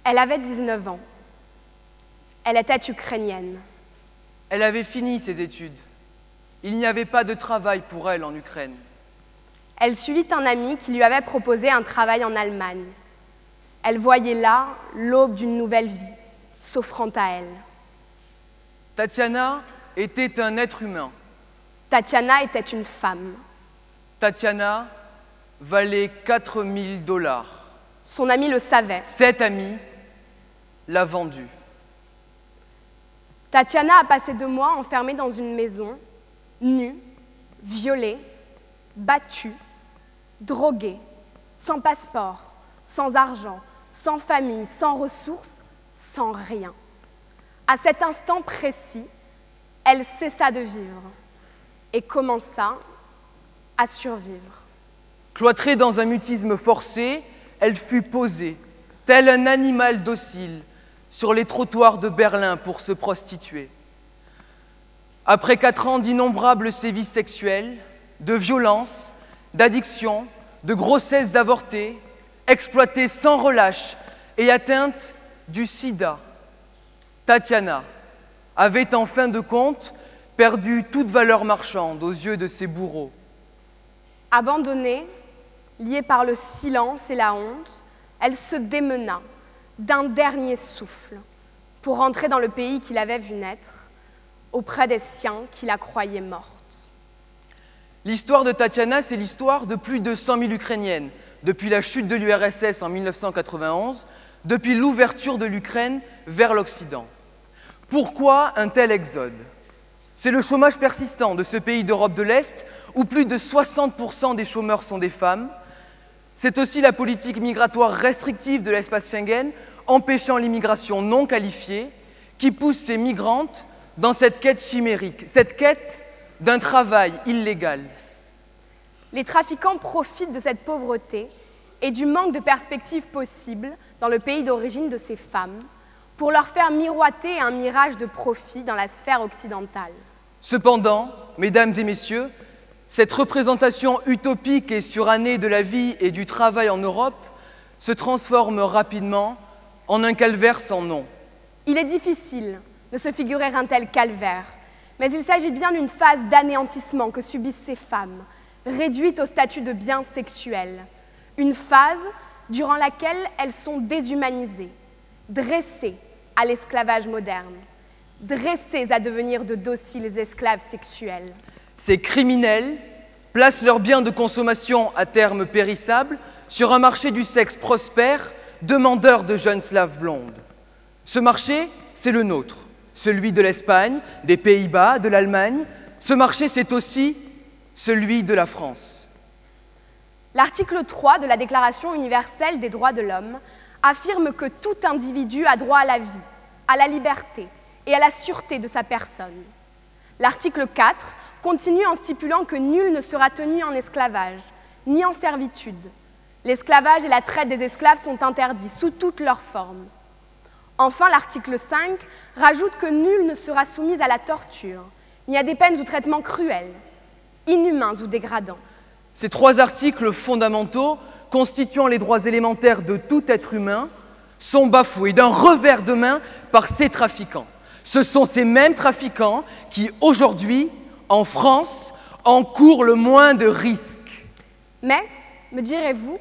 Elle avait 19 ans. Elle était ukrainienne. Elle avait fini ses études. Il n'y avait pas de travail pour elle en Ukraine. Elle suivit un ami qui lui avait proposé un travail en Allemagne. Elle voyait là l'aube d'une nouvelle vie, s'offrant à elle. Tatiana était un être humain. Tatiana était une femme. Tatiana valait 4 000 $. Son ami le savait. Cet ami l'a vendue. Tatiana a passé 2 mois enfermée dans une maison, nue, violée, battue, droguée, sans passeport, sans argent, sans famille, sans ressources, sans rien. À cet instant précis, elle cessa de vivre et commença à survivre. Cloîtrée dans un mutisme forcé, elle fut posée, tel un animal docile, sur les trottoirs de Berlin pour se prostituer. Après 4 ans d'innombrables sévices sexuels, de violences, d'addictions, de grossesses avortées, exploitée sans relâche et atteinte du sida, Tatiana avait en fin de compte perdu toute valeur marchande aux yeux de ses bourreaux. Abandonnée, liée par le silence et la honte, elle se démena d'un dernier souffle pour rentrer dans le pays qu'il avait vu naître, auprès des siens qui la croyaient morte. L'histoire de Tatiana, c'est l'histoire de plus de 100 000 Ukrainiennes, depuis la chute de l'URSS en 1991, depuis l'ouverture de l'Ukraine vers l'Occident. Pourquoi un tel exode? C'est le chômage persistant de ce pays d'Europe de l'Est, où plus de 60% des chômeurs sont des femmes. C'est aussi la politique migratoire restrictive de l'espace Schengen, empêchant l'immigration non qualifiée, qui pousse ces migrantes dans cette quête chimérique, cette quête d'un travail illégal. Les trafiquants profitent de cette pauvreté et du manque de perspectives possibles dans le pays d'origine de ces femmes pour leur faire miroiter un mirage de profit dans la sphère occidentale. Cependant, mesdames et messieurs, cette représentation utopique et surannée de la vie et du travail en Europe se transforme rapidement en un calvaire sans nom. Il est difficile de se figurer un tel calvaire, mais il s'agit bien d'une phase d'anéantissement que subissent ces femmes, réduites au statut de biens sexuels. Une phase durant laquelle elles sont déshumanisées, dressées à l'esclavage moderne, dressées à devenir de dociles esclaves sexuels. Ces criminels placent leurs biens de consommation à terme périssables sur un marché du sexe prospère, demandeur de jeunes slaves blondes. Ce marché, c'est le nôtre, celui de l'Espagne, des Pays-Bas, de l'Allemagne. Ce marché, c'est aussi celui de la France. L'article 3 de la Déclaration universelle des droits de l'homme affirme que tout individu a droit à la vie, à la liberté et à la sûreté de sa personne. L'article 4 continue en stipulant que nul ne sera tenu en esclavage, ni en servitude. L'esclavage et la traite des esclaves sont interdits sous toutes leurs formes. Enfin, l'article 5 rajoute que nul ne sera soumis à la torture, ni à des peines ou traitements cruels, inhumains ou dégradants. Ces 3 articles fondamentaux, constituant les droits élémentaires de tout être humain, sont bafoués d'un revers de main par ces trafiquants. Ce sont ces mêmes trafiquants qui, aujourd'hui, en France, encourent le moins de risques. Mais, me direz-vous,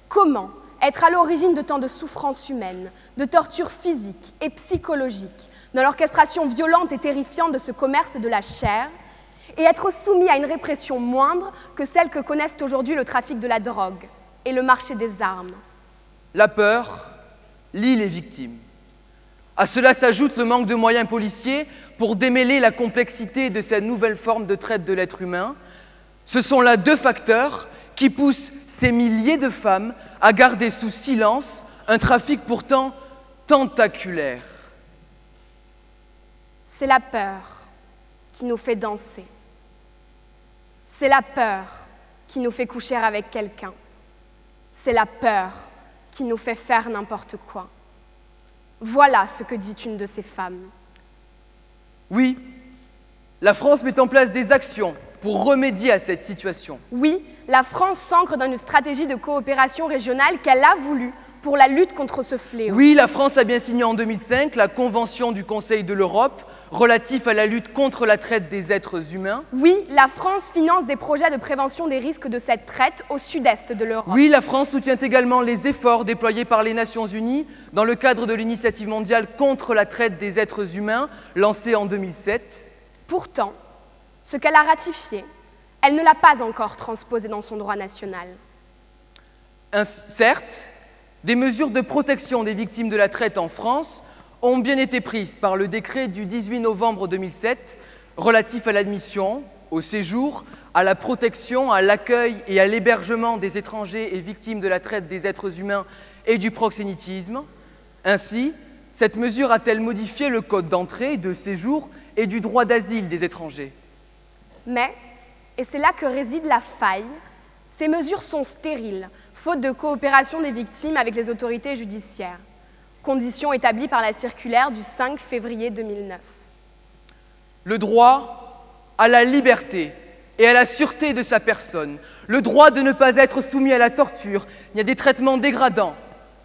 comment être à l'origine de tant de souffrances humaines, de tortures physiques et psychologiques, dans l'orchestration violente et terrifiante de ce commerce de la chair, et être soumis à une répression moindre que celle que connaissent aujourd'hui le trafic de la drogue et le marché des armes? La peur lie les victimes. À cela s'ajoute le manque de moyens policiers pour démêler la complexité de cette nouvelle forme de traite de l'être humain. Ce sont là 2 facteurs qui poussent ces milliers de femmes à garder sous silence un trafic pourtant tentaculaire. C'est la peur qui nous fait danser. C'est la peur qui nous fait coucher avec quelqu'un. C'est la peur qui nous fait faire n'importe quoi. Voilà ce que dit une de ces femmes. Oui, la France met en place des actions pour remédier à cette situation. Oui, la France s'ancre dans une stratégie de coopération régionale qu'elle a voulue pour la lutte contre ce fléau. Oui, la France a bien signé en 2005 la Convention du Conseil de l'Europe relative à la lutte contre la traite des êtres humains. Oui, la France finance des projets de prévention des risques de cette traite au sud-est de l'Europe. Oui, la France soutient également les efforts déployés par les Nations Unies dans le cadre de l'initiative mondiale contre la traite des êtres humains, lancée en 2007. Pourtant, ce qu'elle a ratifié, elle ne l'a pas encore transposé dans son droit national. Certes, des mesures de protection des victimes de la traite en France ont bien été prises par le décret du 18 novembre 2007 relatif à l'admission, au séjour, à la protection, à l'accueil et à l'hébergement des étrangers et victimes de la traite des êtres humains et du proxénétisme. Ainsi, cette mesure a-t-elle modifié le code d'entrée, de séjour et du droit d'asile des étrangers. Mais, et c'est là que réside la faille, ces mesures sont stériles, faute de coopération des victimes avec les autorités judiciaires, condition établie par la circulaire du 5 février 2009. Le droit à la liberté et à la sûreté de sa personne, le droit de ne pas être soumis à la torture ni à des traitements dégradants,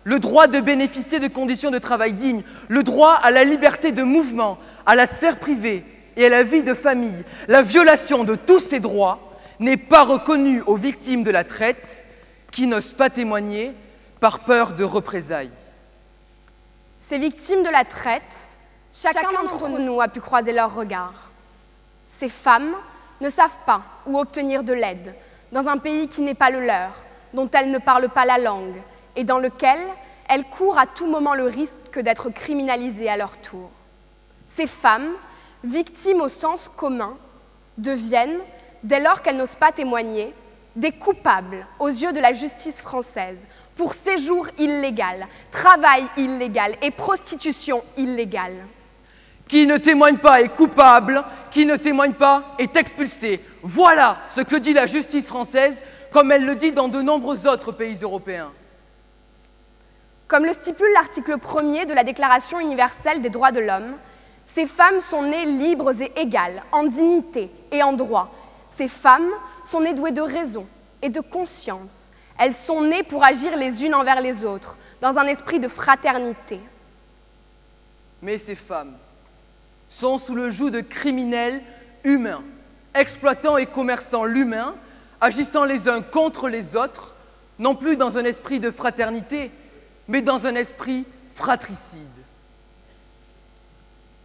le droit de bénéficier de conditions de travail dignes, le droit à la liberté de mouvement, à la sphère privée et à la vie de famille. La violation de tous ces droits n'est pas reconnue aux victimes de la traite qui n'osent pas témoigner par peur de représailles. Ces victimes de la traite, chacun d'entre nous a pu croiser leur regard. Ces femmes ne savent pas où obtenir de l'aide dans un pays qui n'est pas le leur, dont elles ne parlent pas la langue et dans lequel elles courent à tout moment le risque d'être criminalisées à leur tour. Ces femmes, victimes au sens commun, deviennent, dès lors qu'elles n'osent pas témoigner, des coupables aux yeux de la justice française pour séjour illégal, travail illégal et prostitution illégale. Qui ne témoigne pas est coupable, qui ne témoigne pas est expulsé. Voilà ce que dit la justice française, comme elle le dit dans de nombreux autres pays européens. Comme le stipule l'article 1er de la Déclaration universelle des droits de l'homme, ces femmes sont nées libres et égales, en dignité et en droit. Ces femmes sont nées douées de raison et de conscience. Elles sont nées pour agir les unes envers les autres, dans un esprit de fraternité. Mais ces femmes sont sous le joug de criminels humains, exploitant et commerçant l'humain, agissant les uns contre les autres, non plus dans un esprit de fraternité, mais dans un esprit fratricide.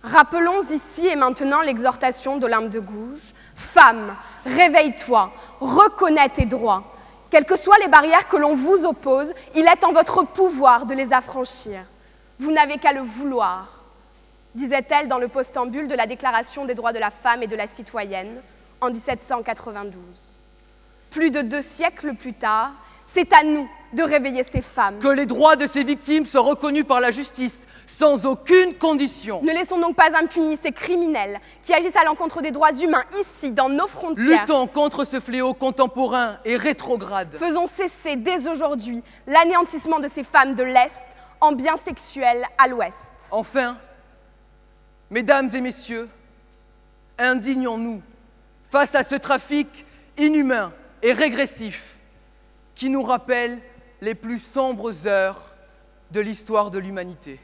Rappelons ici et maintenant l'exhortation d'Olympe de Gouges. Femme, réveille-toi, reconnais tes droits. Quelles que soient les barrières que l'on vous oppose, il est en votre pouvoir de les affranchir. Vous n'avez qu'à le vouloir, disait-elle dans le postambule de la Déclaration des droits de la femme et de la citoyenne en 1792. Plus de 2 siècles plus tard, c'est à nous de réveiller ces femmes. Que les droits de ces victimes soient reconnus par la justice, sans aucune condition. Ne laissons donc pas impunis ces criminels qui agissent à l'encontre des droits humains ici, dans nos frontières. Luttons contre ce fléau contemporain et rétrograde. Faisons cesser dès aujourd'hui l'anéantissement de ces femmes de l'Est en biens sexuels à l'Ouest. Enfin, mesdames et messieurs, indignons-nous face à ce trafic inhumain et régressif qui nous rappelle les plus sombres heures de l'histoire de l'humanité.